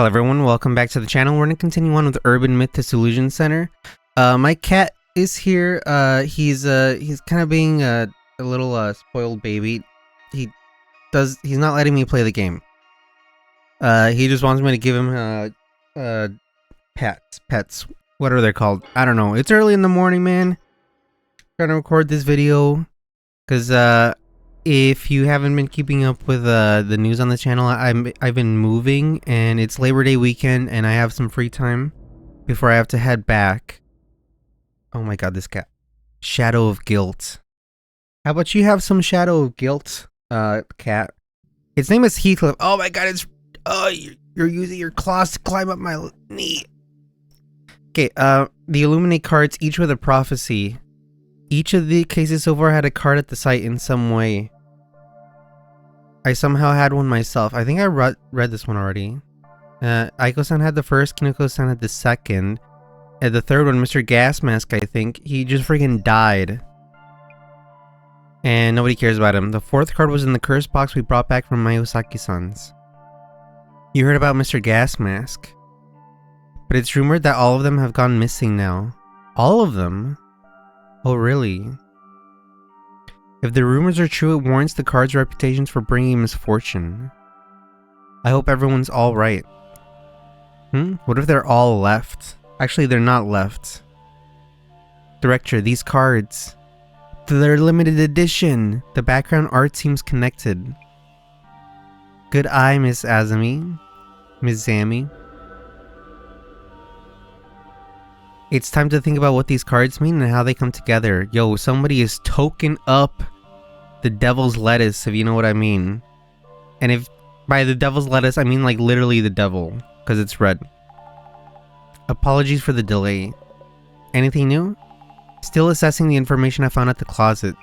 Hello everyone, welcome back to the channel. We're going to continue on with Urban Myth Dissolution Center. My cat is here. He's kind of being a little spoiled baby. He's not letting me play the game. He just wants me to give him pets. What are they called? I don't know. It's early in the morning, man. Trying to record this video because if you haven't been keeping up with the news on the channel, I've been moving, and it's Labor Day weekend, and I have some free time before I have to head back. Oh my god, this cat. Shadow of guilt. How about you have some shadow of guilt, cat? Its name is Heathcliff. Oh my god, you're using your claws to climb up my knee. Okay, the Illuminate cards, each with a prophecy. Each of the cases so far had a card at the site in some way. I somehow had one myself. I think I read this one already. Aiko-san had the first, Kinoko-san had the second. And the third one, Mr. Gas Mask, I think, he just freaking died. And nobody cares about him. The fourth card was in the curse box we brought back from Mayosaki-san's. You heard about Mr. Gas Mask. But it's rumored that all of them have gone missing now. All of them? Oh, really? If the rumors are true, it warrants the card's reputations for bringing misfortune. I hope everyone's all right. What if they're all left? Actually, they're not left. Director, these cards. They're limited edition. The background art seems connected. Good eye, Miss Azami. Miss Zami. It's time to think about what these cards mean and how they come together. Yo, somebody is token up the devil's lettuce, if you know what I mean. And if by the devil's lettuce, I mean like literally the devil, because it's red. Apologies for the delay. Anything new? Still assessing the information I found at the closet.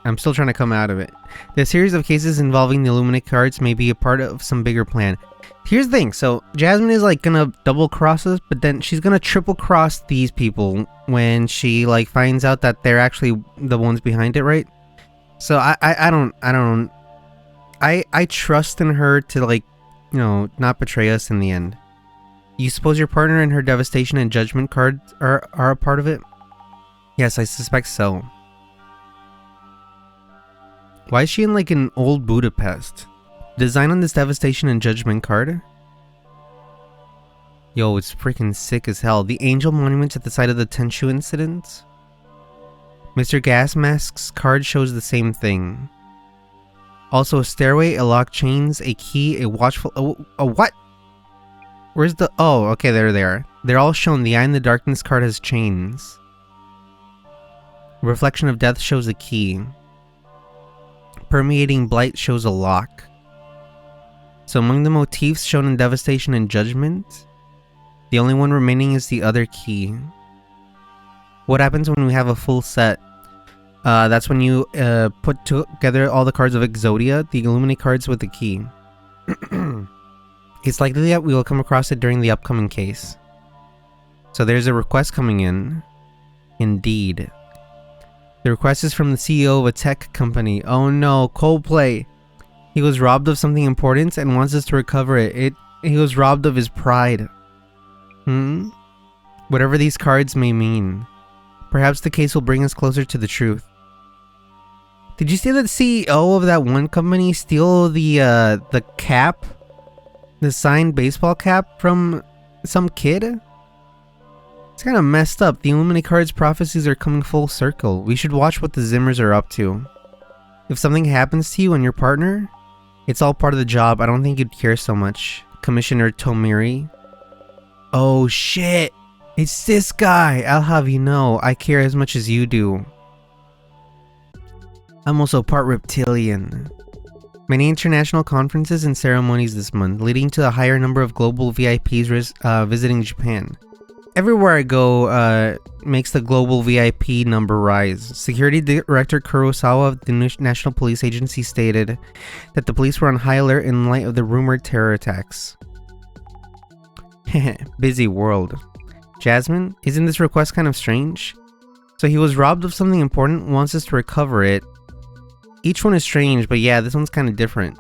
I'm still trying to come out of it. The series of cases involving the Illuminate cards may be a part of some bigger plan. Here's the thing, so Jasmine is like gonna double cross us, but then she's gonna triple cross these people when she like finds out that they're actually the ones behind it, right? So I trust in her to, like, you know, not betray us in the end. You suppose your partner and her devastation and judgment cards are a part of it? Yes, I suspect so. Why is she in like an old Budapest? Design on this devastation and judgment card? Yo, it's freaking sick as hell. The angel monument at the site of the Tenshu incident? Mr. Gas Mask's card shows the same thing. Also a stairway, a lock chains, a key, a watchful... a what? Where's the... Oh, okay, there they are. They're all shown. The Eye in the Darkness card has chains. Reflection of Death shows a key. Permeating Blight shows a lock. So among the motifs shown in Devastation and Judgment, the only one remaining is the other key. What happens when we have a full set? That's when you put together all the cards of Exodia, the Illuminate cards with the key. It's likely that we will come across it during the upcoming case. So there's a request coming in. Indeed. The request is from the CEO of a tech company. Oh no, Coldplay. He was robbed of something important and wants us to recover it. He was robbed of his pride. Whatever these cards may mean. Perhaps the case will bring us closer to the truth. Did you see the CEO of that one company steal the cap? The signed baseball cap from some kid? It's kind of messed up. The Illuminate cards prophecies are coming full circle. We should watch what the Zimmers are up to. If something happens to you and your partner, it's all part of the job. I don't think you'd care so much. Commissioner Tomiri. Oh shit! It's this guy! I'll have you know, I care as much as you do. I'm also part reptilian. Many international conferences and ceremonies this month, leading to a higher number of global VIPs visiting Japan. Everywhere I go makes the global VIP number rise. Security Director Kurosawa of the National Police Agency stated that the police were on high alert in light of the rumored terror attacks. Busy world. Jasmine, isn't this request kind of strange? So he was robbed of something important, wants us to recover it. Each one is strange, but yeah, this one's kind of different.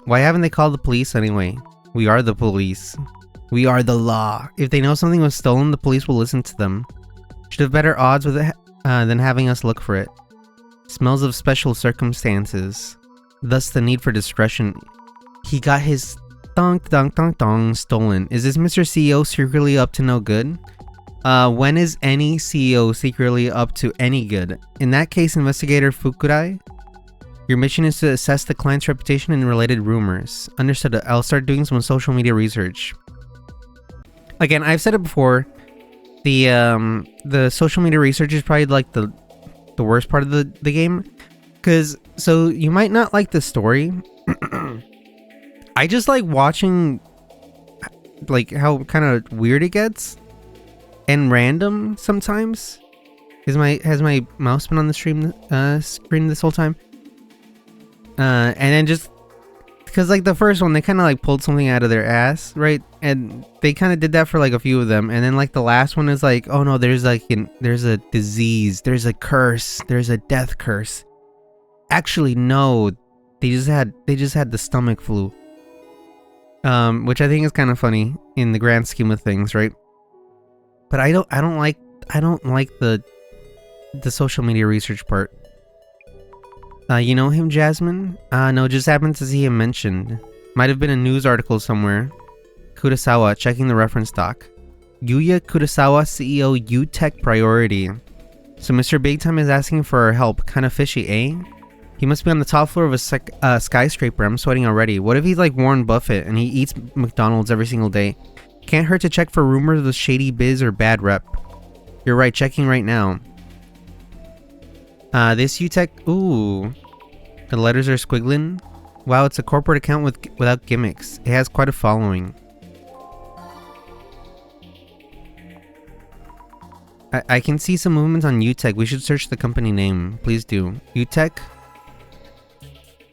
Why haven't they called the police anyway? We are the police. We are the law. If they know something was stolen, the police will listen to them. Should have better odds with it than having us look for it. Smells of special circumstances. Thus the need for discretion. He got his dong stolen. Is this Mr. CEO secretly up to no good? When is any CEO secretly up to any good? In that case, Investigator Fukurai, your mission is to assess the client's reputation and related rumors. Understood. I'll start doing some social media research. Again, I've said it before. The social media research is probably like the worst part of the game. So you might not like the story. I just like watching like how kind of weird it gets and random sometimes. Has my mouse been on the screen this whole time? And then just because like the first one, they kind of like pulled something out of their ass, right? And they kind of did that for like a few of them. And then like the last one is like, oh no, there's a disease, there's a curse, there's a death curse. Actually, no, they just had the stomach flu. Which I think is kind of funny in the grand scheme of things, right? But I don't like the social media research part. You know him, Jasmine? No, just happened to see him mentioned. Might have been a news article somewhere. Kurosawa, checking the reference doc. Yuya Kurosawa, CEO, U-Tech Priority. So Mr. Big Time is asking for our help. Kinda fishy, eh? He must be on the top floor of a skyscraper. I'm sweating already. What if he's like Warren Buffett and he eats McDonald's every single day? Can't hurt to check for rumors of shady biz or bad rep. You're right, checking right now. This U-Tech, ooh. The letters are squiggling. Wow, it's a corporate account without gimmicks. It has quite a following. I can see some movements on U-Tech. We should search the company name. Please do. U-Tech?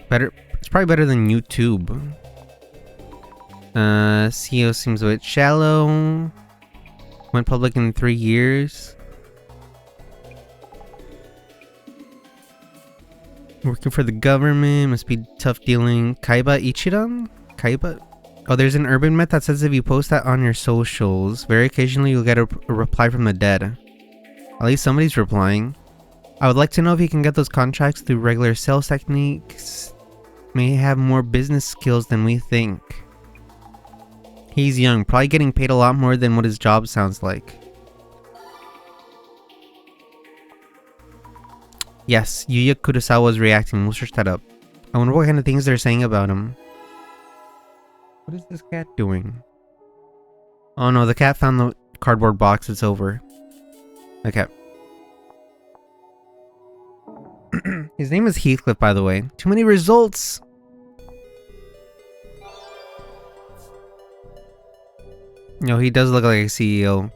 Better. It's probably better than YouTube. CEO seems a bit shallow. Went public in 3 years. Working for the government. Must be tough dealing. Kaiba Ichiran? Kaiba? Oh, there's an urban myth that says if you post that on your socials, very occasionally you'll get a reply from the dead. At least somebody's replying. I would like to know if you can get those contracts through regular sales techniques. May have more business skills than we think. He's young, probably getting paid a lot more than what his job sounds like. Yes, Yuya Kurosawa is reacting. We'll search that up. I wonder what kind of things they're saying about him. What is this cat doing? Oh no, the cat found the cardboard box. It's over. Okay. His name is Heathcliff, by the way. Too many results! No, he does look like a CEO.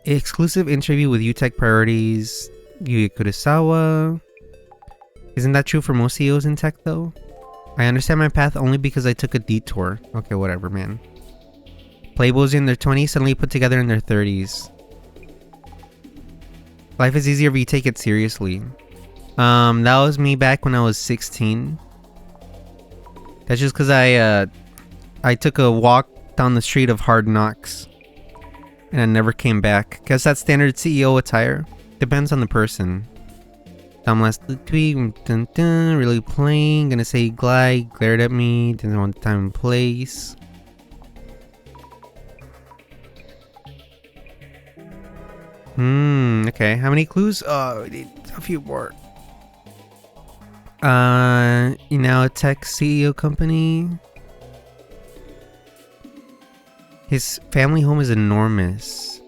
Exclusive interview with U-Tech Priorities. Yuya Kurosawa. Isn't that true for most CEOs in tech, though? I understand my path only because I took a detour. Okay, whatever, man. Playboys in their 20s suddenly put together in their 30s. Life is easier if you take it seriously. That was me back when I was 16. That's just because I took a walk down the street of Hard Knocks. And I never came back. Guess that's standard CEO attire. Depends on the person. Tom last tweet, dun, dun, really playing, gonna say glide, glared at me, didn't want the time and place. Okay, how many clues? Oh, we need a few more. You know, a tech CEO company. His family home is enormous.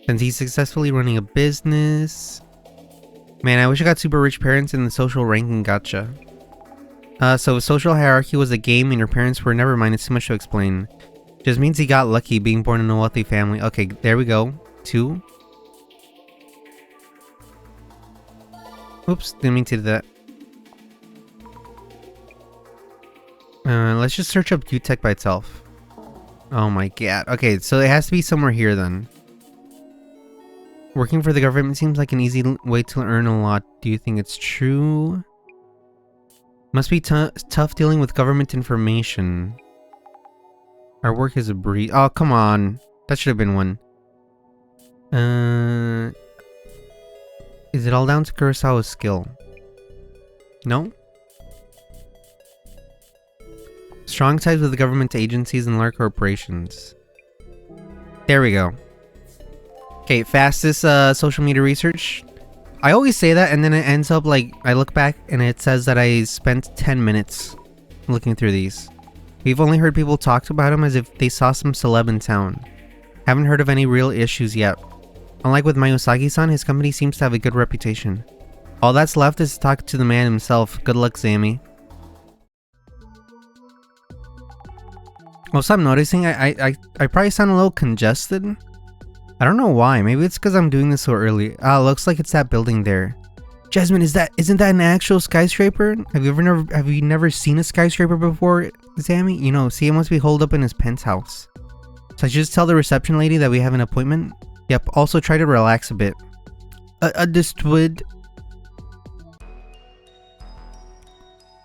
Since he's successfully running a business. Man, I wish I got super rich parents in the social ranking gacha. So social hierarchy was a game and your parents were, never mind, it's too much to explain. Just means he got lucky being born in a wealthy family. Okay, there we go. 2. Oops, didn't mean to do that. Let's just search up U-Tech by itself. Oh my god. Okay, so it has to be somewhere here then. Working for the government seems like an easy way to earn a lot. Do you think it's true? Must be tough dealing with government information. Our work is a breeze. Oh, come on. That should have been one. Is it all down to Kurosawa's skill? No? Strong ties with the government agencies and large corporations. There we go. Okay, fastest social media research. I always say that, and then it ends up like, I look back and it says that I spent 10 minutes looking through these. We've only heard people talk about him as if they saw some celeb in town. Haven't heard of any real issues yet. Unlike with Mayosagi-san, his company seems to have a good reputation. All that's left is to talk to the man himself. Good luck, Zami. Also, I'm noticing I probably sound a little congested. I don't know why. Maybe it's because I'm doing this so early. Looks like it's that building there. Jasmine, isn't that an actual skyscraper? Have you never seen a skyscraper before, Zami? You know, see, it must be holed up in his penthouse. So I should just tell the reception lady that we have an appointment? Yep, also try to relax a bit. Understood.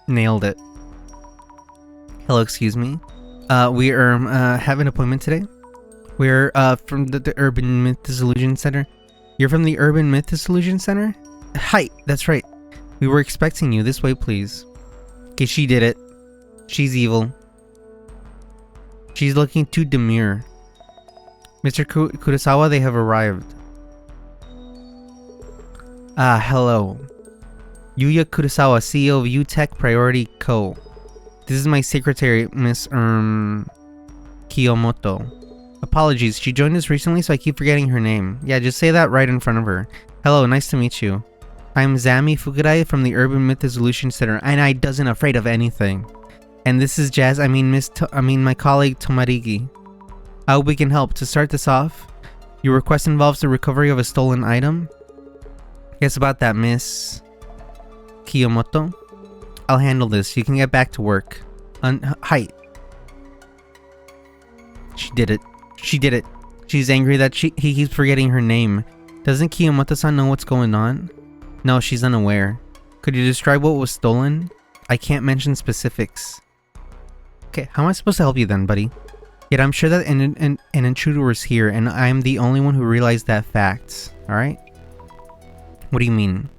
Nailed it. Hello, excuse me. We have an appointment today. We're from the Urban Myth Dissolution Center. You're from the Urban Myth Dissolution Center? Hi, that's right. We were expecting you. This way, please. Okay, she did it. She's evil. She's looking too demure. Mr. Kurosawa, they have arrived. Hello. Yuya Kurosawa, CEO of UTech Priority Co. This is my secretary, Miss Kiyomoto. Apologies, she joined us recently, so I keep forgetting her name. Yeah, just say that right in front of her. Hello, nice to meet you. I'm Zami Fukurai from the Urban Myth Dissolution Center, and I doesn't afraid of anything. And this is my colleague Tomarigi. I hope we can help. To start this off, your request involves the recovery of a stolen item. Guess about that, Miss Kiyomoto. I'll handle this. You can get back to work. Hi. She did it. She did it. She's angry that he keeps forgetting her name. Doesn't Kiyomoto-san know what's going on? No, she's unaware. Could you describe what was stolen? I can't mention specifics. Okay, how am I supposed to help you then, buddy? Yet I'm sure that an intruder was here, and I'm the only one who realized that fact. Alright? What do you mean?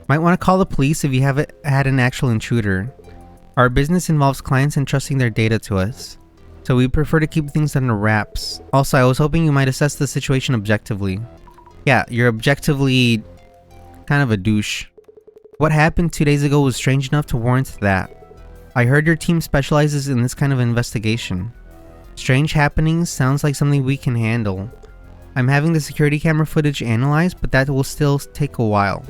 Might want to call the police if you haven't had an actual intruder. Our business involves clients entrusting their data to us, so we prefer to keep things under wraps. Also, I was hoping you might assess the situation objectively. Yeah, you're objectively kind of a douche. What happened 2 days ago was strange enough to warrant that. I heard your team specializes in this kind of investigation. Strange happenings sounds like something we can handle. I'm having the security camera footage analyzed, but that will still take a while.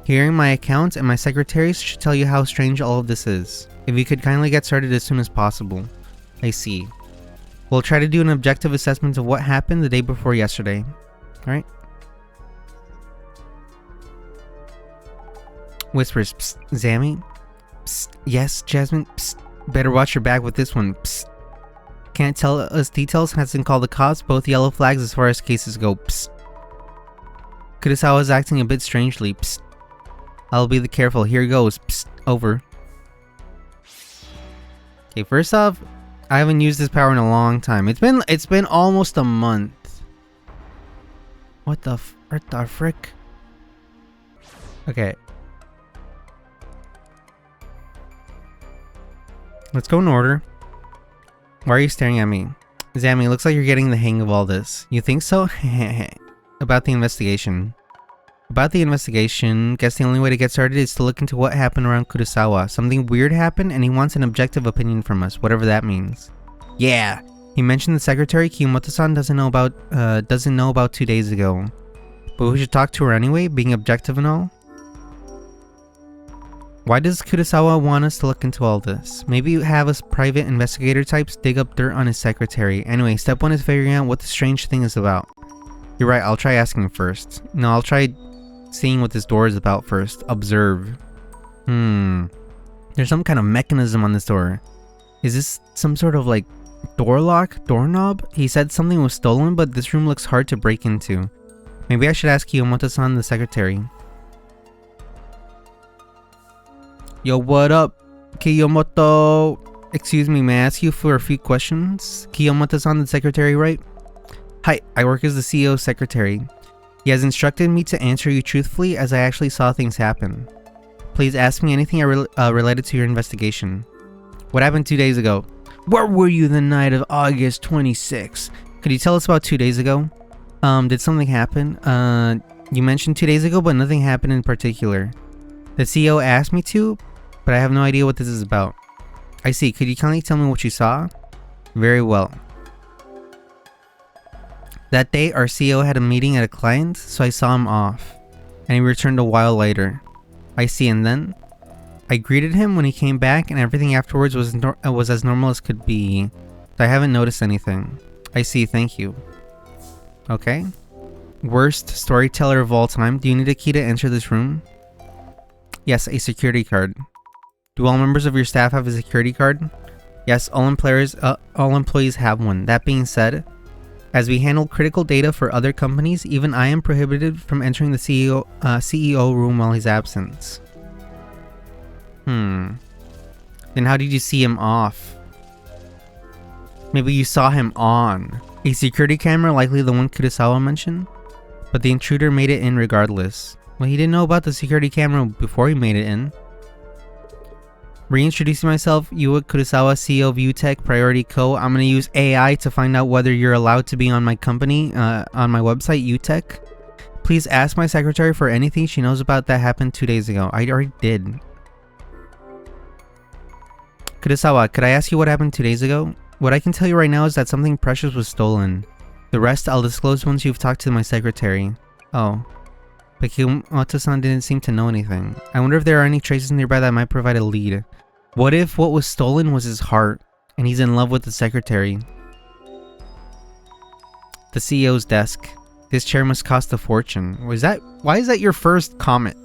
Hearing my account and my secretaries should tell you how strange all of this is. If you could kindly get started as soon as possible. I see. We'll try to do an objective assessment of what happened the day before yesterday. Alright? Whispers, psst, Zami? Psst, yes, Jasmine? Psst, better watch your back with this one. Psst. Can't tell us details, hasn't called the cops, both yellow flags as far as cases go. Psst. Kurosawa's acting a bit strangely. Psst. I'll be careful. Here goes. Psst. Over. Okay, first off, I haven't used this power in a long time. It's been almost a month. What the frick? Okay. Let's go in order. Why are you staring at me? Zami, looks like you're getting the hang of all this. You think so? About the investigation. Guess the only way to get started is to look into what happened around Kurosawa. Something weird happened and he wants an objective opinion from us, whatever that means. Yeah! He mentioned the secretary Kiyomoto-san doesn't know about 2 days ago. But we should talk to her anyway, being objective and all. Why does Kurosawa want us to look into all this? Maybe you have us private investigator types dig up dirt on his secretary. Anyway, step 1 is figuring out what the strange thing is about. You're right, I'll try asking first. No, I'll try seeing what this door is about first. Observe. There's some kind of mechanism on this door. Is this some sort of like door lock? Doorknob? He said something was stolen, but this room looks hard to break into. Maybe I should ask Kiyomoto-san, the secretary. Yo, what up, Kiyomoto? Excuse me, may I ask you for a few questions? Kiyomoto-san, the secretary, right? Hi, I work as the CEO's secretary. He has instructed me to answer you truthfully as I actually saw things happen. Please ask me anything related to your investigation. What happened 2 days ago? Where were you the night of August 26th? Could you tell us about 2 days ago? Did something happen? You mentioned 2 days ago, but nothing happened in particular. The CEO asked me to, but I have no idea what this is about. I see. Could you kindly tell me what you saw? Very well. That day, our CEO had a meeting at a client, so I saw him off, and he returned a while later. I see, and then? I greeted him when he came back, and everything afterwards was as normal as could be. I haven't noticed anything. I see, thank you. Okay. Worst storyteller of all time. Do you need a key to enter this room? Yes, a security card. Do all members of your staff have a security card? Yes, all employees have one. That being said, as we handle critical data for other companies, even I am prohibited from entering the CEO room while he's absent. Then how did you see him off? Maybe you saw him on. A security camera, likely the one Kurosawa mentioned? But the intruder made it in regardless. Well, he didn't know about the security camera before he made it in. Reintroducing myself, Yuya Kurosawa, CEO of UTech Priority Co. I'm gonna use AI to find out whether you're allowed to be on my company, on my website, UTech. Please ask my secretary for anything she knows about that happened 2 days ago. I already did. Kurosawa, could I ask you what happened 2 days ago? What I can tell you right now is that something precious was stolen. The rest I'll disclose once you've talked to my secretary. Oh. But Kiyomoto-san didn't seem to know anything. I wonder if there are any traces nearby that might provide a lead. What if what was stolen was his heart, and he's in love with the secretary? The CEO's desk. This chair must cost a fortune. Why is that your first comment?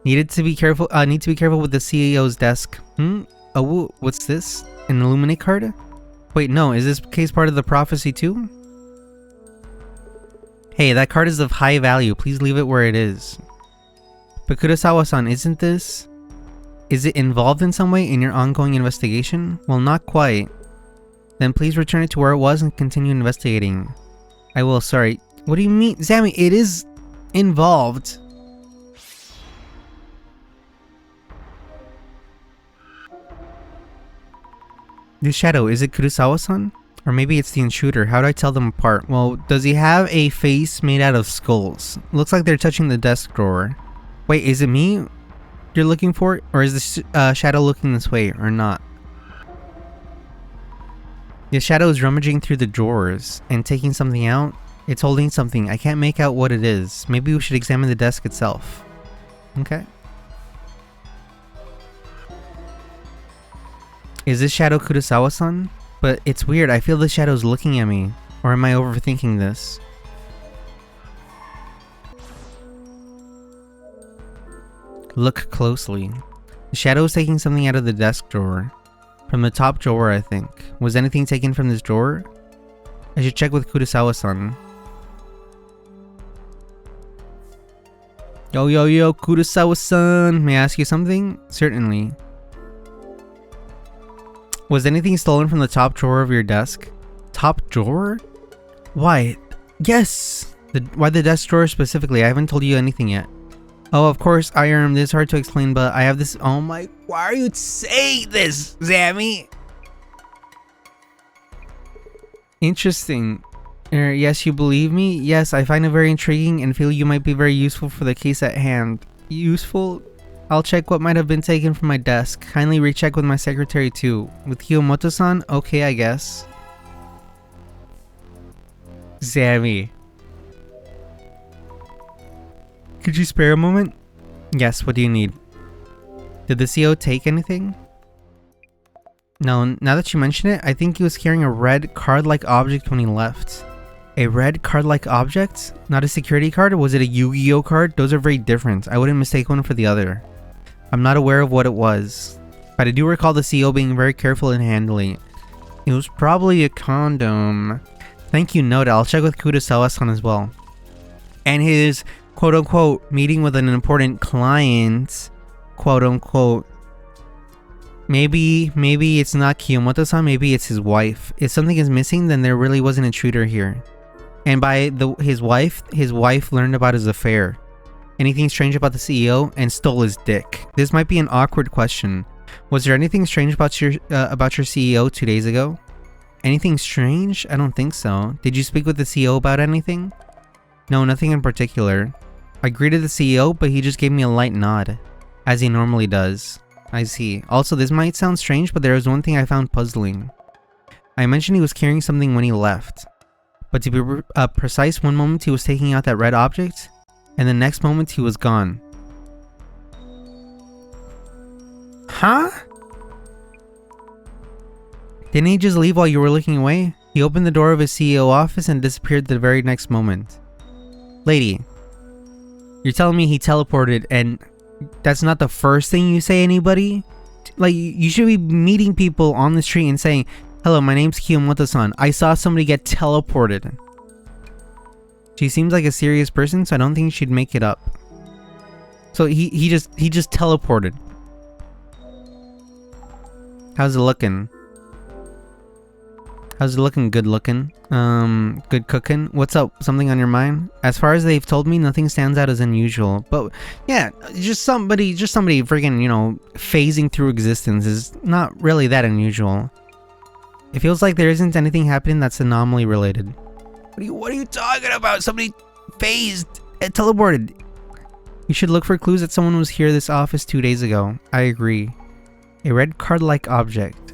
Need to be careful with the CEO's desk. Oh, what's this? An Illuminate card? Wait, no, is this case part of the prophecy too? Hey, that card is of high value. Please leave it where it is. But Kurosawa-san, is it involved in some way in your ongoing investigation? Well, not quite. Then please return it to where it was and continue investigating. I will, sorry. What do you mean? Sammy, it is involved. This shadow, is it Kurosawa-san? Or maybe it's the intruder. How do I tell them apart? Well, does he have a face made out of skulls? Looks like they're touching the desk drawer. Wait, is it me you're looking for? Or is the shadow looking this way or not? The shadow is rummaging through the drawers and taking something out. It's holding something. I can't make out what it is. Maybe we should examine the desk itself. Okay. Is this shadow Kurosawa-san? But it's weird, I feel the shadow's looking at me. Or am I overthinking this? Look closely. The shadow is taking something out of the desk drawer. From the top drawer, I think. Was anything taken from this drawer? I should check with Kurosawa-san. Yo, Kurosawa-san. May I ask you something? Certainly. Was anything stolen from the top drawer of your desk? Top drawer? Why? Yes! Why the desk drawer specifically? I haven't told you anything yet. Oh, of course, this is hard to explain, but I have this. Oh my. Why are you saying this, Sammy? Interesting. Yes, you believe me? Yes, I find it very intriguing and feel you might be very useful for the case at hand. Useful? I'll check what might have been taken from my desk. Kindly recheck with my secretary too. With Kiyomoto-san? Okay, I guess. Sammy. Could you spare a moment? Yes, what do you need? Did the CEO take anything? No, now that you mention it, I think he was carrying a red card-like object when he left. A red card-like object? Not a security card? Or was it a Yu-Gi-Oh card? Those are very different. I wouldn't mistake one for the other. I'm not aware of what it was, but I do recall the CEO being very careful in handling it. It was probably a condom. Thank you, noted. I'll check with Kurosawa-san as well. And his quote-unquote meeting with an important client, quote-unquote, Maybe it's not Kiyomoto-san, maybe it's his wife. If something is missing, then there really was an intruder here. And by his wife learned about his affair. Anything strange about the CEO and stole his dick? This might be an awkward question. Was there anything strange about your CEO 2 days ago? Anything strange? I don't think so. Did you speak with the CEO about anything? No, nothing in particular. I greeted the CEO, but he just gave me a light nod, as he normally does. I see. Also, this might sound strange, but there was one thing I found puzzling. I mentioned he was carrying something when he left. But to be precise, one moment he was taking out that red object, and the next moment he was gone. Huh? Didn't he just leave while you were looking away? He opened the door of his CEO office and disappeared the very next moment. Lady, you're telling me he teleported and that's not the first thing you say anybody? Like, you should be meeting people on the street and saying, hello, my name's Kiyomoto-san. I saw somebody get teleported. She seems like a serious person, so I don't think she'd make it up. So he just teleported. How's it looking? How's it looking? Good looking? Good cooking? What's up? Something on your mind? As far as they've told me, nothing stands out as unusual. But yeah, just somebody freaking, you know, phasing through existence is not really that unusual. It feels like there isn't anything happening that's anomaly related. What are you talking about? Somebody phased and teleported. You should look for clues that someone was here at this office 2 days ago. I agree. A red card-like object.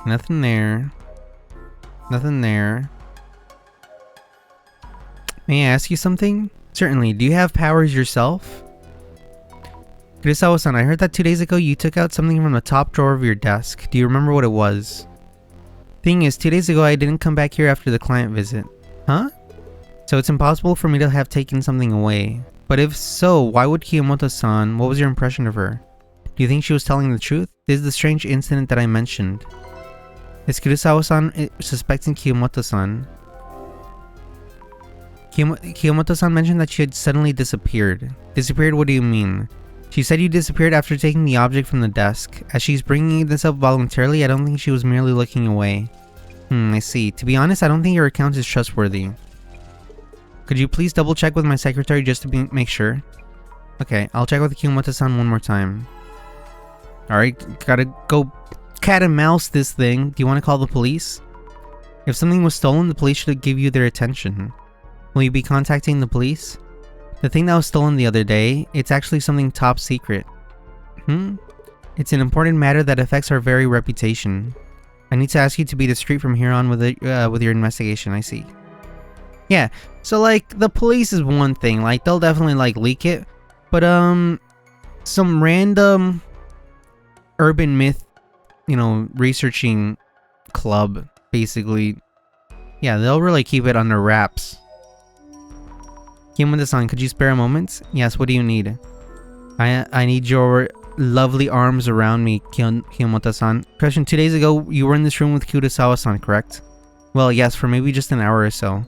Nothing there. Nothing there. May I ask you something? Certainly. Do you have powers yourself? Kurosawa-san, I heard that 2 days ago you took out something from the top drawer of your desk. Do you remember what it was? Thing is, 2 days ago I didn't come back here after the client visit. Huh? So it's impossible for me to have taken something away. But if so, why would Kiyomoto-san? What was your impression of her? Do you think she was telling the truth? This is the strange incident that I mentioned. Is Kurosawa-san suspecting Kiyomoto-san? Kiyomoto-san mentioned that she had suddenly disappeared. Disappeared? What do you mean? She said you disappeared after taking the object from the desk. As she's bringing this up voluntarily, I don't think she was merely looking away. I see. To be honest, I don't think your account is trustworthy. Could you please double check with my secretary just to make sure? Okay, I'll check with Kiyomoto-san one more time. Alright, gotta go cat and mouse this thing. Do you want to call the police? If something was stolen, the police should give you their attention. Will you be contacting the police? The thing that was stolen the other day, it's actually something top secret. It's an important matter that affects our very reputation. I need to ask you to be discreet from here on with your investigation. I see. Yeah, so like the police is one thing, like they'll definitely like leak it, but some random urban myth, you know, researching club basically, yeah, they'll really keep it under wraps. Kiyomoto-san, could you spare a moment? Yes, what do you need? I need your lovely arms around me, Kiyomoto-san. Question, 2 days ago you were in this room with Kurosawa-san, correct? Well, yes, for maybe just an hour or so.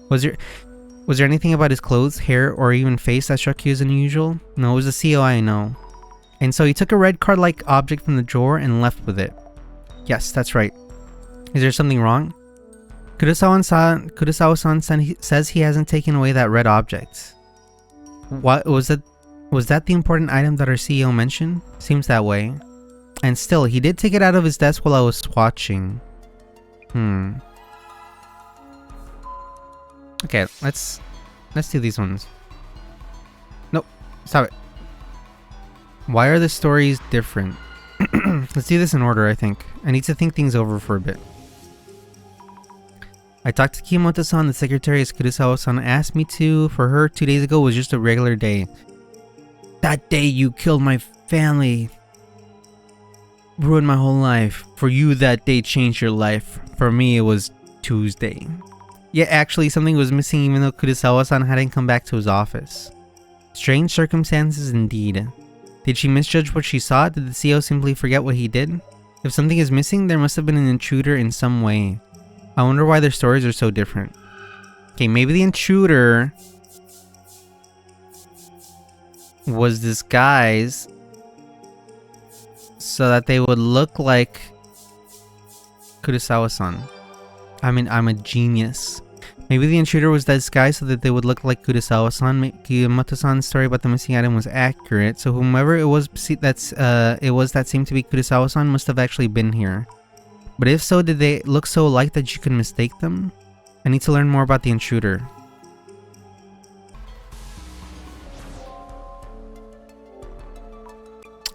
Was there anything about his clothes, hair, or even face that struck you as unusual? No, it was the CEO I know. And so he took a red card-like object from the drawer and left with it. Yes, that's right. Is there something wrong? Kurosawa-san says he hasn't taken away that red object. What was it? Was that the important item that our CEO mentioned? Seems that way. And still, he did take it out of his desk while I was watching. Okay, let's do these ones. Nope, stop it. Why are the stories different? Let's do this in order, I think. I need to think things over for a bit. I talked to Kiyomoto-san, the secretary as Kurosawa-san asked me to. For her, 2 days ago was just a regular day. That day you killed my family. Ruined my whole life. For you, that day changed your life. For me, it was Tuesday. Yeah, actually, something was missing even though Kurosawa-san hadn't come back to his office. Strange circumstances indeed. Did she misjudge what she saw? Did the CEO simply forget what he did? If something is missing, there must have been an intruder in some way. I wonder why their stories are so different. Okay, maybe the intruder was disguised so that they would look like Kurosawa-san. I mean, I'm a genius. Maybe the intruder was disguised so that they would look like Kurosawa-san. Kiyomoto-san's story about the missing item was accurate, so whomever it was that seemed to be Kurosawa-san must have actually been here. But if so, did they look so alike that you can mistake them? I need to learn more about the intruder.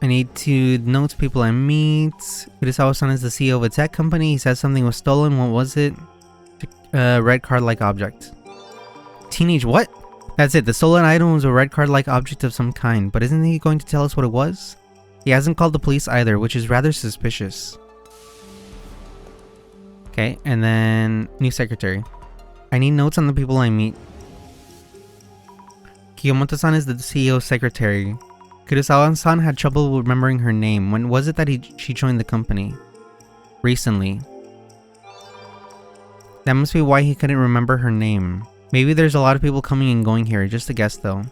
I need to note people I meet. Kurosawa-san is the CEO of a tech company. He said something was stolen. What was it? Red card-like object. Teenage what? That's it. The stolen item was a red card-like object of some kind. But isn't he going to tell us what it was? He hasn't called the police either, which is rather suspicious. Okay, and then new secretary. I need notes on the people I meet. Kiyomoto-san is the CEO's secretary. Kurosawa-san had trouble remembering her name. When was it that she joined the company? Recently. That must be why he couldn't remember her name. Maybe there's a lot of people coming and going here. Just a guess though.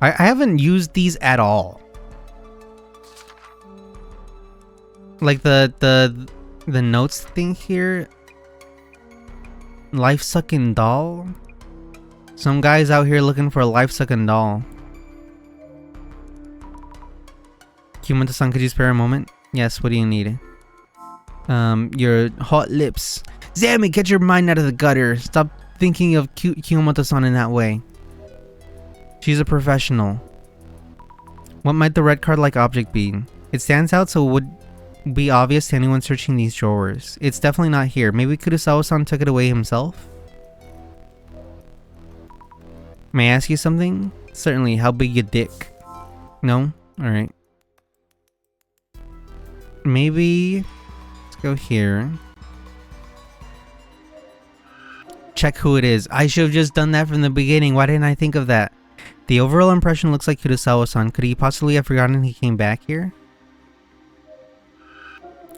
I haven't used these at all. Like the notes thing here. Life-sucking doll? Some guy's out here looking for a life-sucking doll. Kiyomoto-san, could you spare a moment? Yes, what do you need? Your hot lips. Zammy, get your mind out of the gutter. Stop thinking of Kiyomoto-san in that way. She's a professional. What might the red card-like object be? It stands out so it would be obvious to anyone searching these drawers. It's definitely not here. Maybe Kurosawa-san took it away himself? May I ask you something? Certainly. How big your dick? No? Alright. Maybe... let's go here. Check who it is. I should have just done that from the beginning. Why didn't I think of that? The overall impression looks like Kurosawa-san. Could he possibly have forgotten he came back here?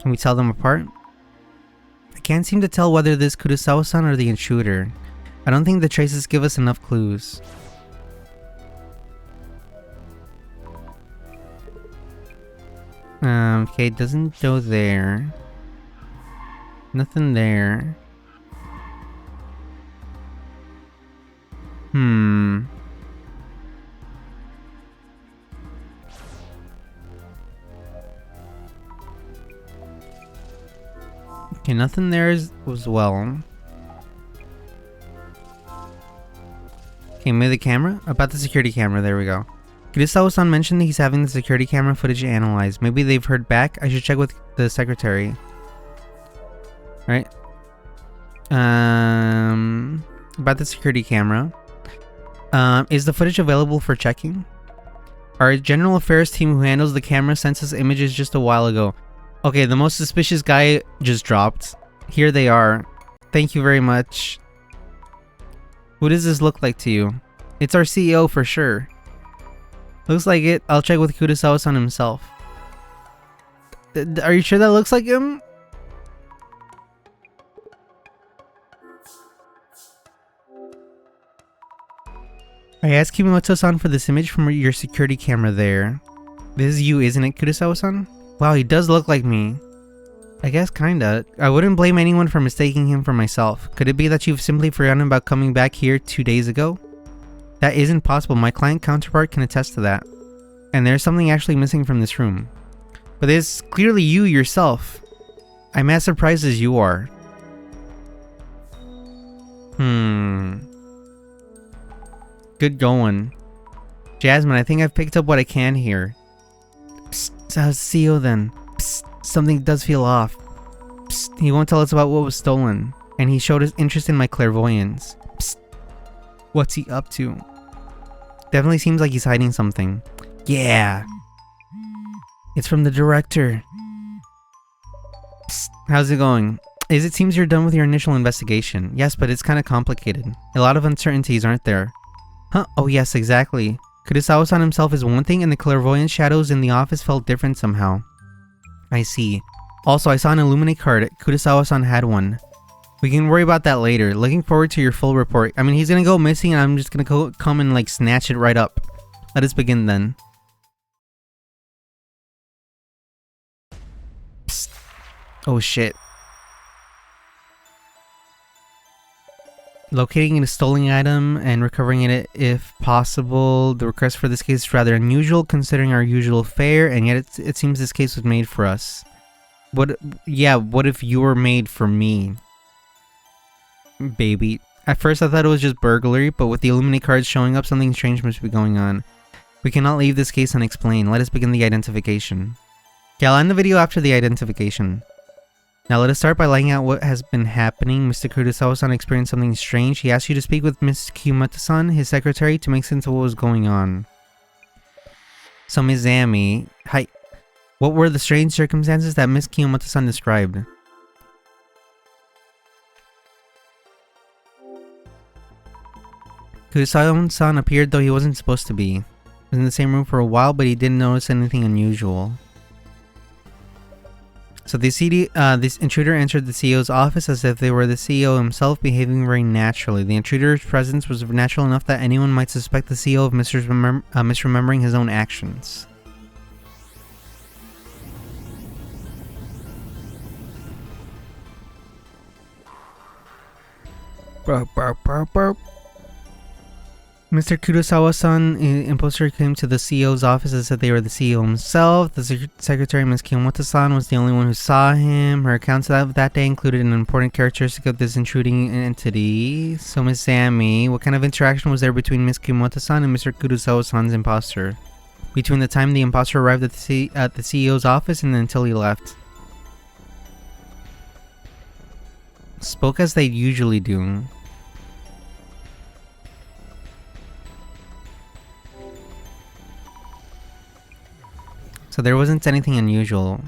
Can we tell them apart? I can't seem to tell whether this Kurosawa-san or the intruder. I don't think the traces give us enough clues. Okay, it doesn't go there. Nothing there. Okay, nothing there as well. Okay, maybe the camera? About the security camera, there we go. Kurosawa-san mentioned that he's having the security camera footage analyzed. Maybe they've heard back. I should check with the secretary. Right? About the security camera. Is the footage available for checking? Our general affairs team who handles the camera sent us images just a while ago. Okay, the most suspicious guy just dropped. Here they are. Thank you very much. Who does this look like to you? It's our CEO for sure. Looks like it. I'll check with Kurosawa-san himself. Are you sure that looks like him? I asked Kiyomoto-san for this image from your security camera there. This is you, isn't it, Kurosawa-san? Wow, he does look like me. I guess kinda. I wouldn't blame anyone for mistaking him for myself. Could it be that you've simply forgotten about coming back here 2 days ago? That isn't possible. My client counterpart can attest to that. And there's something actually missing from this room. But it's clearly you yourself. I'm as surprised as you are. Good going. Jasmine, I think I've picked up what I can here. Psst, how's CEO then? Psst, something does feel off. Psst, he won't tell us about what was stolen. And he showed his interest in my clairvoyance. Psst, what's he up to? Definitely seems like he's hiding something. Yeah. It's from the director. Psst, how's it going? It seems you're done with your initial investigation. Yes, but it's kind of complicated. A lot of uncertainties, aren't there? Huh? Oh yes, exactly. Kurosawa-san himself is one thing and the clairvoyant shadows in the office felt different somehow. I see. Also, I saw an Illuminate card. Kurosawa-san had one. We can worry about that later. Looking forward to your full report. I mean, he's gonna go missing and I'm just gonna come and like snatch it right up. Let us begin then. Psst. Oh shit. Locating a stolen item and recovering it if possible. The request for this case is rather unusual considering our usual fare, and yet it seems this case was made for us. What if you were made for me? Baby. At first I thought it was just burglary, but with the Illuminate cards showing up, something strange must be going on. We cannot leave this case unexplained. Let us begin the identification. Okay, I'll end the video after the identification. Now let us start by laying out what has been happening. Mr. Kurosawa-san experienced something strange. He asked you to speak with Miss Kiyomata-san, his secretary, to make sense of what was going on. So Ms. Amy, hi. What were the strange circumstances that Miss Kiyomata-san described? Kurosawa-san appeared though he wasn't supposed to be. He was in the same room for a while, but he didn't notice anything unusual. So this intruder entered the CEO's office as if they were the CEO himself, behaving very naturally. The intruder's presence was natural enough that anyone might suspect the CEO of misremembering his own actions. Burp, burp, burp, burp. Mr. Kurosawa-san, imposter, came to the CEO's office and said they were the CEO himself. The secretary, Ms. Kiyomata-san, was the only one who saw him. Her accounts of that day included an important characteristic of this intruding entity. So, Ms. Sammy, what kind of interaction was there between Ms. Kiyomata-san and Mr. Kurosawa-san's imposter? Between the time the imposter arrived at the CEO's office and until he left? Spoke as they usually do. So there wasn't anything unusual.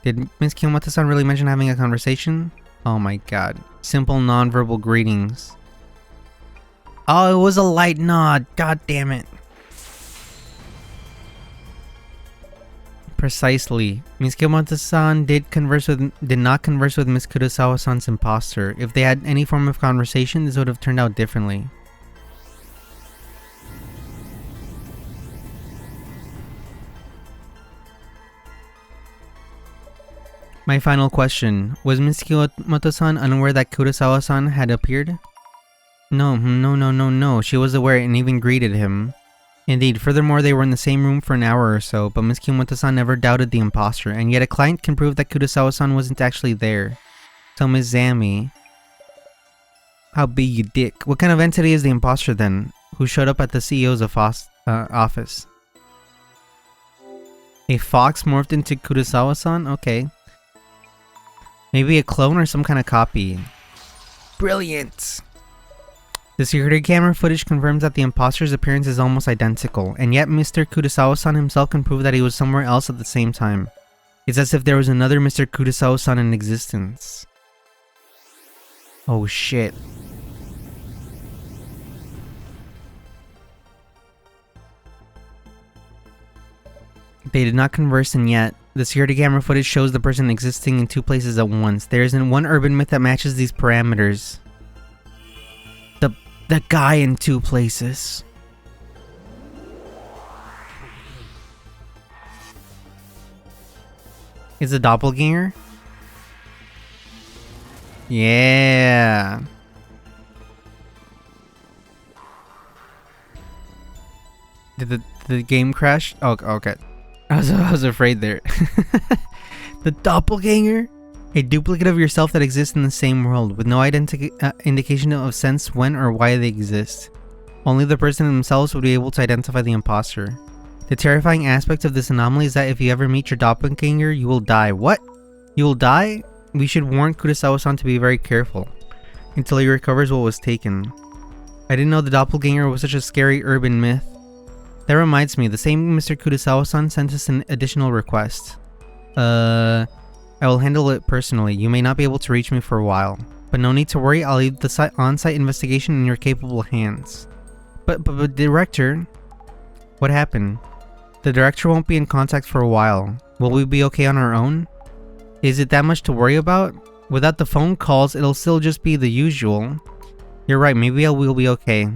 Did Ms. Kiyomata-san really mention having a conversation? Oh my god. Simple non-verbal greetings. Oh, it was a light nod. God damn it. Precisely. Ms. Kiyomata-san did not converse with Ms. Kurosawa-san's imposter. If they had any form of conversation, this would have turned out differently. My final question. Was Ms. Kiyomata-san unaware that Kurosawa-san had appeared? No. She was aware and even greeted him. Indeed, furthermore, they were in the same room for an hour or so, but Ms. Kiyomata-san never doubted the imposter, and yet a client can prove that Kurosawa-san wasn't actually there. So Ms. Zami, how big you dick? What kind of entity is the imposter then, who showed up at the CEO's office? A fox morphed into Kurosawa-san? Okay. Maybe a clone or some kind of copy. Brilliant! The security camera footage confirms that the imposter's appearance is almost identical, and yet Mr. Kurosawa-san himself can prove that he was somewhere else at the same time. It's as if there was another Mr. Kurosawa-san in existence. Oh shit. They did not converse, and yet the security camera footage shows the person existing in two places at once. There isn't one urban myth that matches these parameters. The guy in two places. Is a doppelganger? Yeah. Did the game crash? Oh, okay. I was afraid there. The doppelganger? A duplicate of yourself that exists in the same world, with no indication of sense when or why they exist. Only the person themselves would be able to identify the imposter. The terrifying aspect of this anomaly is that if you ever meet your doppelganger, you will die. What? You will die? We should warn Kurosawa-san to be very careful, until he recovers what was taken. I didn't know the doppelganger was such a scary urban myth. That reminds me, the same Mr. Kurosawa-san sent us an additional request. I will handle it personally. You may not be able to reach me for a while. But no need to worry, I'll leave the on-site investigation in your capable hands. But director, what happened? The director won't be in contact for a while. Will we be okay on our own? Is it that much to worry about? Without the phone calls, it'll still just be the usual. You're right, maybe I will be okay.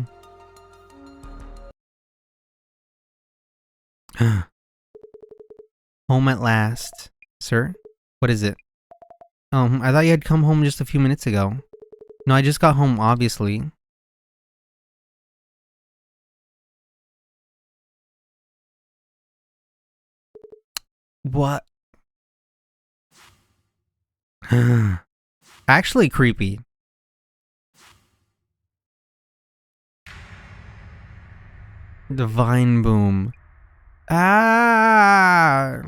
Home at last. Sir? What is it? I thought you had come home just a few minutes ago. No, I just got home, obviously. What? Actually creepy. Divine boom. Ah!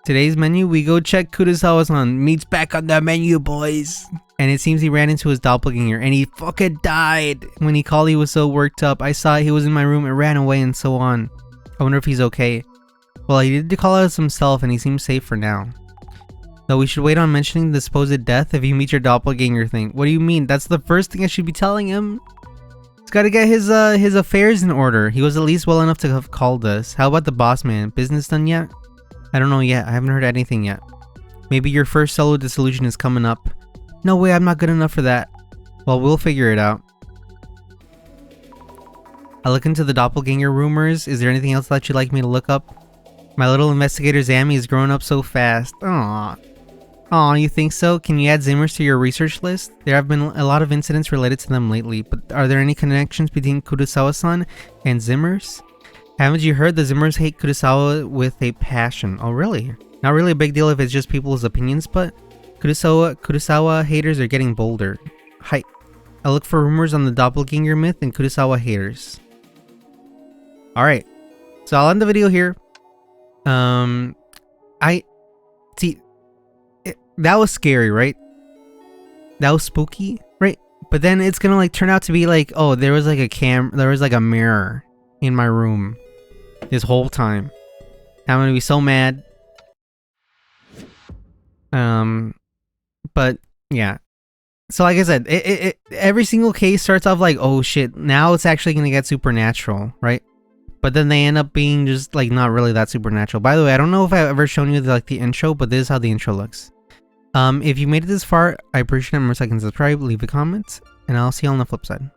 Today's menu, we go check Kurosawa-san. Meat's back on the menu, boys. And it seems he ran into his doppelganger and he fucking died. When he called, he was so worked up. I saw it, he was in my room and ran away and so on. I wonder if he's okay. Well, he did call us himself and he seems safe for now. Though we should wait on mentioning the supposed death if you meet your doppelganger thing. What do you mean? That's the first thing I should be telling him. He's got to get his affairs in order. He was at least well enough to have called us. How about the boss man? Business done yet? I don't know yet. I haven't heard anything yet. Maybe your first solo dissolution is coming up. No way, I'm not good enough for that. Well, we'll figure it out. I look into the doppelganger rumors. Is there anything else that you'd like me to look up? My little investigator Zammy is growing up so fast. Aww. Aw, you think so? Can you add Zimmers to your research list? There have been a lot of incidents related to them lately, but are there any connections between Kurosawa-san and Zimmers? Haven't you heard the Zimmers hate Kurosawa with a passion? Oh really? Not really a big deal if it's just people's opinions, but Kurosawa haters are getting bolder. Hi. I look for rumors on the doppelganger myth and Kurosawa haters. Alright. So I'll end the video here. That was scary, right? That was spooky, right? But then it's gonna like turn out to be like, oh, there was like a mirror in my room this whole time. I'm gonna be so mad. But yeah. So like I said, every single case starts off like, oh shit, now it's actually gonna get supernatural, right? But then they end up being just like not really that supernatural. By the way, I don't know if I've ever shown you the intro, but this is how the intro looks. If you made it this far, I appreciate it. Remember to like and subscribe, leave a comment, and I'll see you on the flip side.